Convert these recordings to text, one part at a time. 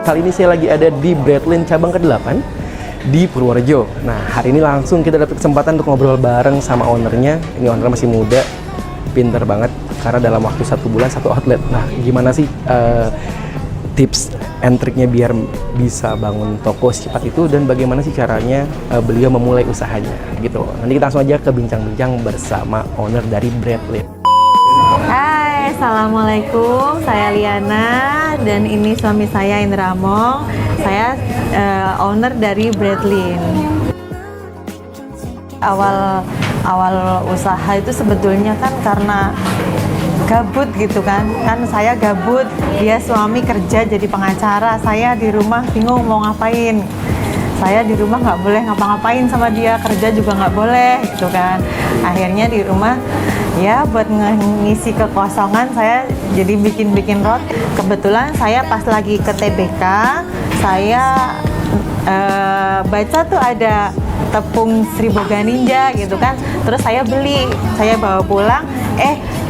Kali ini saya lagi ada di Breadlane cabang ke-8 di Purworejo. Nah, hari ini langsung kita dapat kesempatan untuk ngobrol bareng sama ownernya. Ini owner masih muda, pinter banget karena dalam waktu 1 bulan 1 outlet. Nah, gimana sih tips and triknya biar bisa bangun toko secepat itu, dan bagaimana sih caranya beliau memulai usahanya gitu. Nanti kita langsung aja ke bincang-bincang bersama owner dari Breadlane. Hai, assalamualaikum. Saya Liana dan ini suami saya Indra Among. Saya owner dari Breadlane. Awal usaha itu sebetulnya kan karena gabut gitu kan saya gabut, dia suami kerja jadi pengacara, saya di rumah bingung mau ngapain. Saya di rumah nggak boleh ngapa-ngapain sama dia, kerja juga nggak boleh gitu kan. Akhirnya di rumah ya buat ngisi kekosongan saya jadi bikin roti. Kebetulan saya pas lagi ke TBK, saya baca tuh ada tepung Sri Boga Ninja gitu kan, terus saya beli, saya bawa pulang.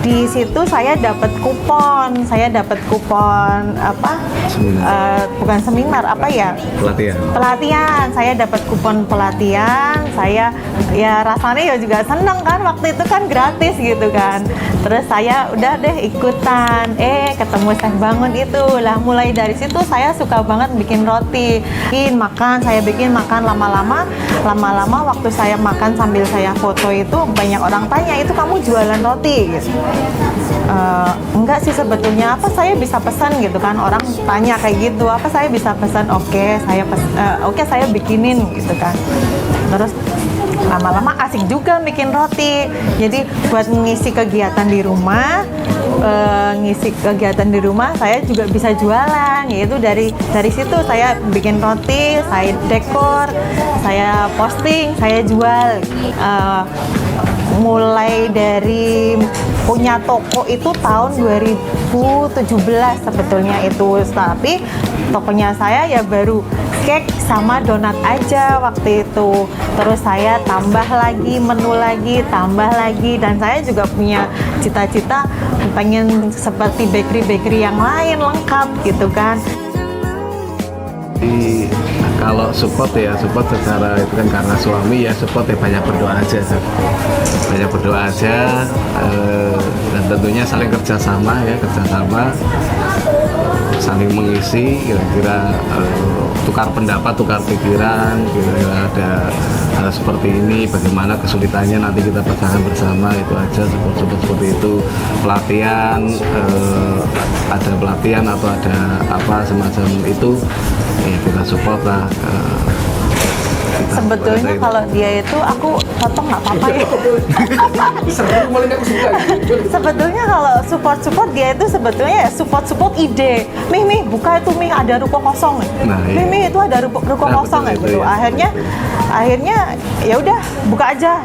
Di situ saya dapat kupon apa? Bukan seminar, apa ya? Pelatihan. Saya dapat kupon pelatihan. Saya ya rasanya ya juga seneng kan, waktu itu kan gratis gitu kan. Terus saya udah deh ikutan. Ketemu Chef Bangun itu lah. Mulai dari situ saya suka banget bikin roti. Saya bikin makan lama-lama waktu saya makan sambil saya foto itu banyak orang tanya, itu kamu jualan roti gitu. Enggak sih sebetulnya, apa saya bisa pesan gitu kan, orang tanya kayak gitu, apa saya bisa pesan, oke saya bikinin gitu kan. Terus lama-lama asik juga bikin roti, jadi buat ngisi kegiatan di rumah, saya juga bisa jualan, yaitu dari situ saya bikin roti, saya dekor, saya posting, saya jual. Mulai dari punya toko itu tahun 2017 sebetulnya itu, tapi tokonya saya ya baru cake sama donat aja waktu itu. Terus saya tambah lagi menu lagi, dan saya juga punya cita-cita pengen seperti bakery yang lain lengkap gitu kan. Kalau support secara itu kan karena suami ya, support ya banyak berdoa aja, dan tentunya saling kerjasama, saling mengisi, kira-kira tukar pendapat, tukar pikiran, kira-kira ada hal seperti ini, bagaimana kesulitannya nanti kita pecahkan bersama, itu aja, support seperti itu. Pelatihan, ada pelatihan atau ada apa semacam itu, ya kita support lah. Sebetulnya kalau dia itu aku potong nggak apa-apa ya. Sebetulnya kalau support dia itu sebetulnya support ide. Mih buka itu, Mih ada ruko kosong. Mih itu ada ruko kosong gitu. Akhirnya ya udah buka aja.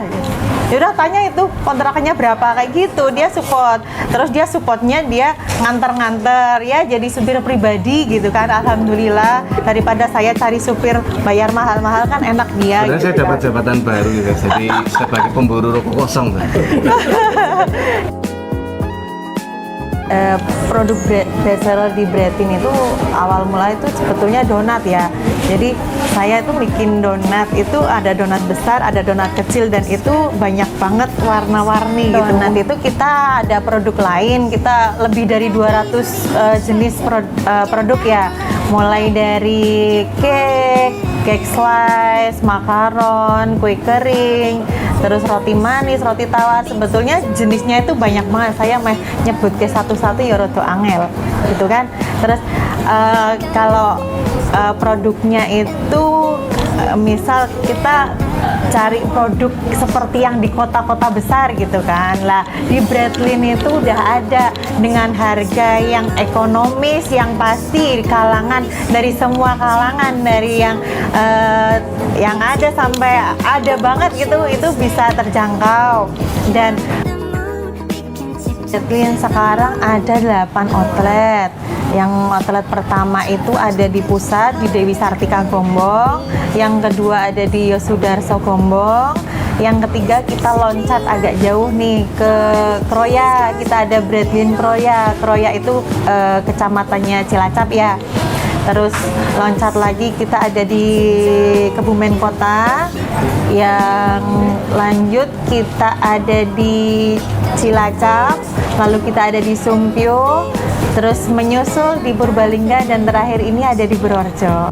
Ya udah tanya itu kontrakannya berapa kayak gitu, dia support. Terus dia supportnya dia nganter ya, jadi supir pribadi gitu kan. Alhamdulillah, daripada saya cari supir bayar mahal-mahal kan enak dia. Sebenarnya saya dapat jabatan baru gitu, jadi sebagai pemburu ruko kosong kan. Produk bestseller di Breadlane itu awal mula itu sebetulnya donat ya. Jadi saya itu bikin donat, itu ada donat besar, ada donat kecil, dan itu banyak banget warna-warni gitu. Donat itu kita ada produk lain, kita lebih dari 200 jenis produk ya. Mulai dari cake slice, makaron, kue kering, terus roti manis, roti tawar. Sebetulnya jenisnya itu banyak banget. Saya nyebut ke satu-satu ya rada angel gitu kan. Terus kalau produknya itu misal kita cari produk seperti yang di kota-kota besar gitu kan. Lah di Breadlane itu udah ada dengan harga yang ekonomis, yang pasti kalangan, dari semua kalangan, dari yang ada sampai ada banget gitu, itu bisa terjangkau. Dan Breadlane sekarang ada 8 outlet. Yang outlet pertama itu ada di pusat, di Dewi Sartika Gombong. Yang kedua ada di Yosudarso Gombong. Yang ketiga kita loncat agak jauh nih ke Kroya. Kita ada Breadlane Kroya. Kroya itu kecamatannya Cilacap ya. terus loncat lagi kita ada di Kebumen Kota, yang lanjut kita ada di Cilacap, lalu kita ada di Sumpio, terus menyusul di Purbalingga, dan terakhir ini ada di Purworejo.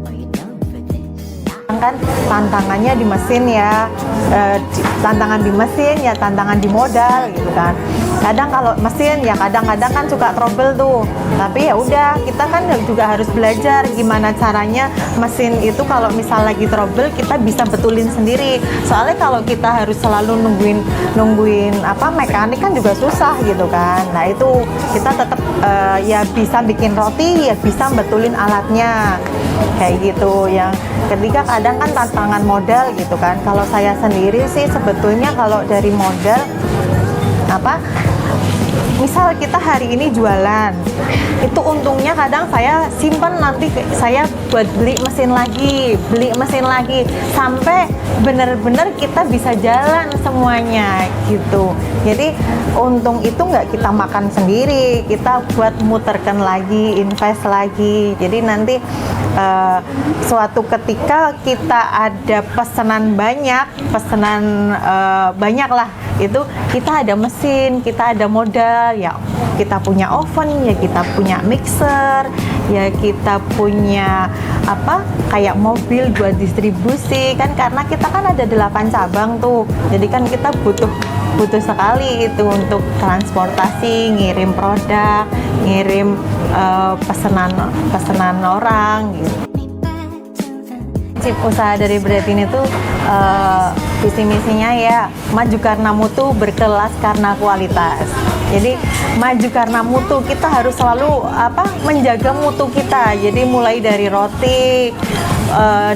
Kan tantangannya di mesin ya, tantangan di mesin ya, tantangan di modal gitu kan. Kadang kalau mesin ya kadang-kadang kan suka trouble tuh, tapi ya udah, kita kan juga harus belajar gimana caranya mesin itu kalau misal lagi trouble kita bisa betulin sendiri. Soalnya kalau kita harus selalu nungguin apa mekanik kan juga susah gitu kan. Nah itu kita tetap ya bisa bikin roti, ya bisa betulin alatnya kayak gitu. Yang ketiga kadang kan tantangan modal gitu kan. Kalau saya sendiri sih sebetulnya kalau dari modal apa, misal kita hari ini jualan, itu untungnya kadang saya simpan, nanti saya buat beli mesin lagi sampai benar-benar kita bisa jalan semuanya gitu. Jadi untung itu nggak kita makan sendiri, kita buat muterkan lagi, invest lagi. Jadi nanti suatu ketika kita ada pesanan banyak lah, itu kita ada mesin, kita ada modal, ya kita punya oven, ya kita punya mixer, ya kita punya apa kayak mobil buat distribusi kan, karena kita kan ada 8 cabang tuh, jadi kan kita butuh sekali itu untuk transportasi, ngirim produk, ngirim pesanan orang gitu. Prinsip usaha dari Bretlin itu visi misinya ya maju karena mutu, berkelas karena kualitas. Jadi maju karena mutu, kita harus selalu menjaga mutu kita. Jadi mulai dari roti,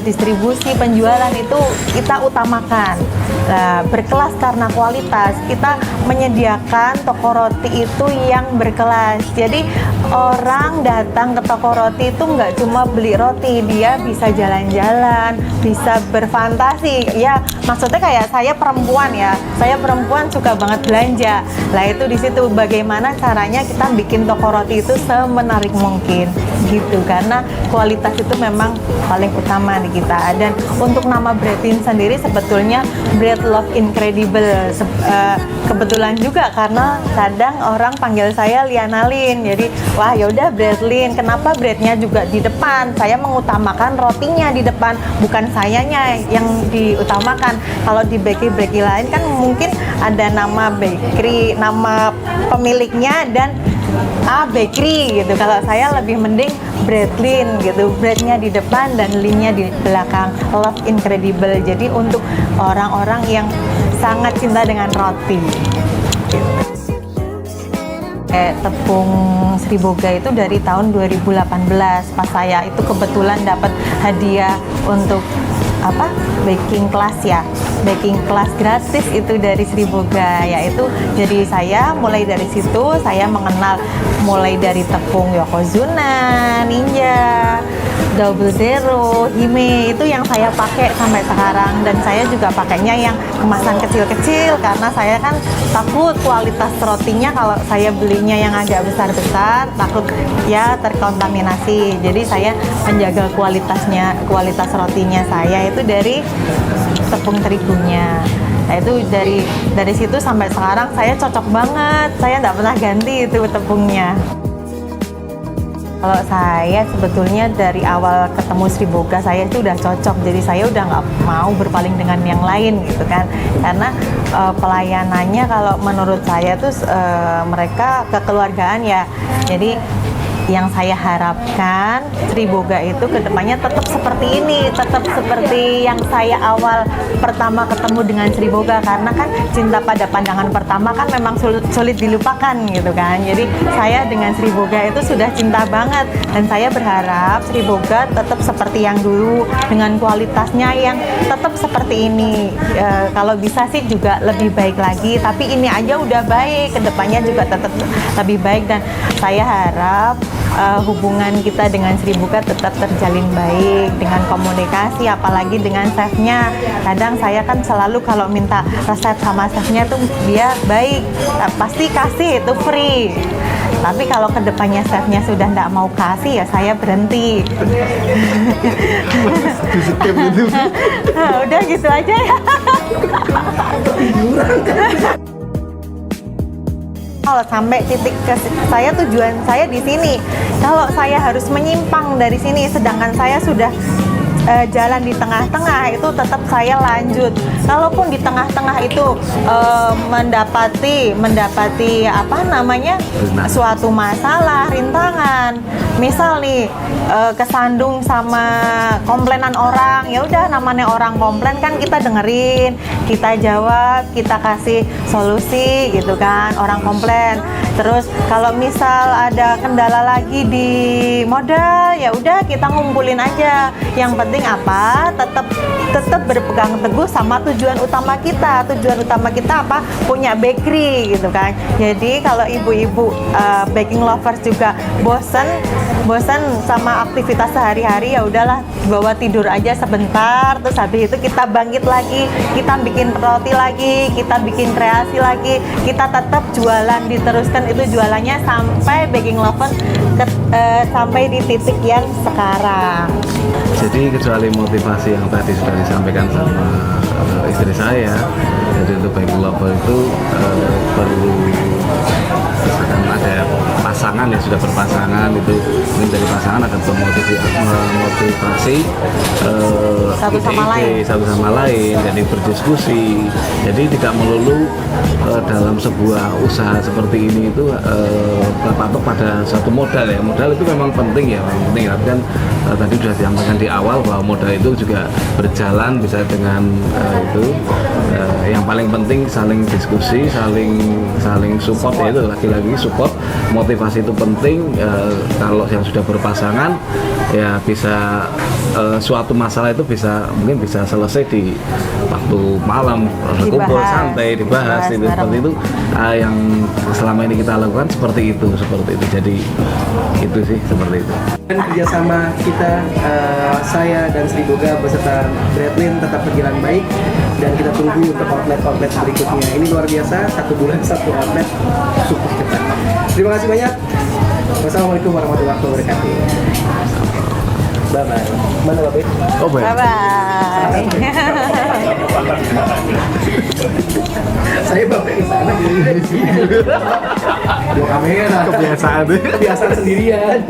distribusi, penjualan itu kita utamakan. Nah, berkelas karena kualitas, kita menyediakan toko roti itu yang berkelas. Jadi orang datang ke toko roti itu nggak cuma beli roti, dia bisa jalan-jalan, bisa berfantasi. Ya maksudnya kayak saya perempuan ya, saya perempuan suka banget belanja. Nah itu di situ bagaimana caranya kita bikin toko roti itu semenarik mungkin gitu, karena kualitas itu memang paling utama di kita. Dan untuk nama Bretlin sendiri sebetulnya Bread Love Incredible. Kebetulan juga karena kadang orang panggil saya Liana Lin, jadi wah yaudah Bretlin. Kenapa breadnya juga di depan? Saya mengutamakan rotinya di depan, bukan sayanya yang diutamakan. Kalau di bakery lain kan mungkin ada nama bakery, nama pemiliknya, dan bakery gitu. Kalau saya lebih mending Bretlin gitu, breadnya di depan dan linnya di belakang. Love Incredible, jadi untuk orang-orang yang sangat cinta dengan roti gitu. Tepung Sriboga itu dari tahun 2018, pas saya itu kebetulan dapat hadiah untuk baking class ya, baking class gratis itu dari Sriboga, yaitu jadi saya mulai dari situ saya mengenal mulai dari tepung Yokozuna, Ninja, Double Zero, Hime, itu yang saya pakai sampai sekarang. Dan saya juga pakainya yang kemasan kecil-kecil karena saya kan takut kualitas rotinya kalau saya belinya yang agak besar-besar takut ya terkontaminasi. Jadi saya menjaga kualitas rotinya saya itu dari tepung terigunya. Nah itu dari situ sampai sekarang saya cocok banget, saya nggak pernah ganti itu tepungnya. Kalau saya sebetulnya dari awal ketemu Sriboga saya itu udah cocok, jadi saya udah nggak mau berpaling dengan yang lain gitu kan, karena pelayanannya kalau menurut saya tuh mereka kekeluargaan ya. Jadi yang saya harapkan Sriboga itu kedepannya tetap seperti ini, tetap seperti yang saya awal pertama ketemu dengan Sriboga, karena kan cinta pada pandangan pertama kan memang sulit dilupakan gitu kan. Jadi saya dengan Sriboga itu sudah cinta banget, dan saya berharap Sriboga tetap seperti yang dulu dengan kualitasnya yang tetap seperti ini. Kalau bisa sih juga lebih baik lagi, tapi ini aja udah baik, kedepannya juga tetap lebih baik. Dan saya harap hubungan kita dengan Sriboga tetap terjalin baik dengan komunikasi, apalagi dengan chefnya. Kadang saya kan selalu kalau minta resep sama chefnya tuh dia baik, pasti kasih itu free. Tapi kalau kedepannya chefnya sudah nggak mau kasih ya saya berhenti. Udah gitu aja ya. Kalau sampai titik saya tujuan saya di sini, kalau saya harus menyimpang dari sini, sedangkan saya sudah jalan di tengah-tengah itu tetap saya lanjut. Kalaupun di tengah-tengah itu mendapati apa namanya suatu masalah, rintangan, misal nih kesandung sama komplainan orang, ya udah namanya orang komplain kan kita dengerin, kita jawab, kita kasih solusi gitu kan orang komplain. Terus kalau misal ada kendala lagi di modal, ya udah kita ngumpulin aja. Yang penting apa? Tetap berpegang teguh sama tujuan utama kita. Tujuan utama kita apa? Punya bakery gitu kan. Jadi kalau ibu-ibu baking lovers juga bosan sama aktivitas sehari-hari, ya udahlah bawa tidur aja sebentar, terus habis itu kita bangkit lagi, kita bikin roti lagi, kita bikin kreasi lagi, kita tetap jualan, diteruskan itu jualannya sampai baking lovers sampai di titik yang sekarang. Jadi kecuali motivasi yang tadi sudah disampaikan sama istri saya, jadi untuk baking lover itu perlu misalkan ada pasangan yang sudah berpasangan, itu mungkin dari pasangan akan memotivasi Satu sama lain, jadi berdiskusi. Jadi tidak melulu dalam sebuah usaha seperti ini itu berpatok pada satu modal ya. Modal itu memang penting ya, tapi kan tadi sudah disampaikan di awal bahwa modal itu juga berjalan bisa dengan itu. Yang paling penting saling diskusi, saling support ya, itu lagi-lagi support, motivasi itu penting. Kalau yang sudah berpasangan ya bisa suatu masalah itu mungkin bisa selesai di waktu malam, kumpul santai dibahas itu seperti itu. Yang selama ini kita lakukan seperti itu. Jadi itu sih seperti itu. Dan kerjasama kita, saya dan Sri Boga beserta Breadlin tetap berjalan baik, dan kita tunggu untuk outlet berikutnya. Ini luar biasa, 1 bulan 1 outlet, super cepat. Terima kasih banyak. Wassalamualaikum warahmatullahi wabarakatuh. Bye bye. Mana Bapak? Oh baik. Bye bye. Saya Bapak di sana. Dua kamera. Kebiasaan Kebiasaan sendirian.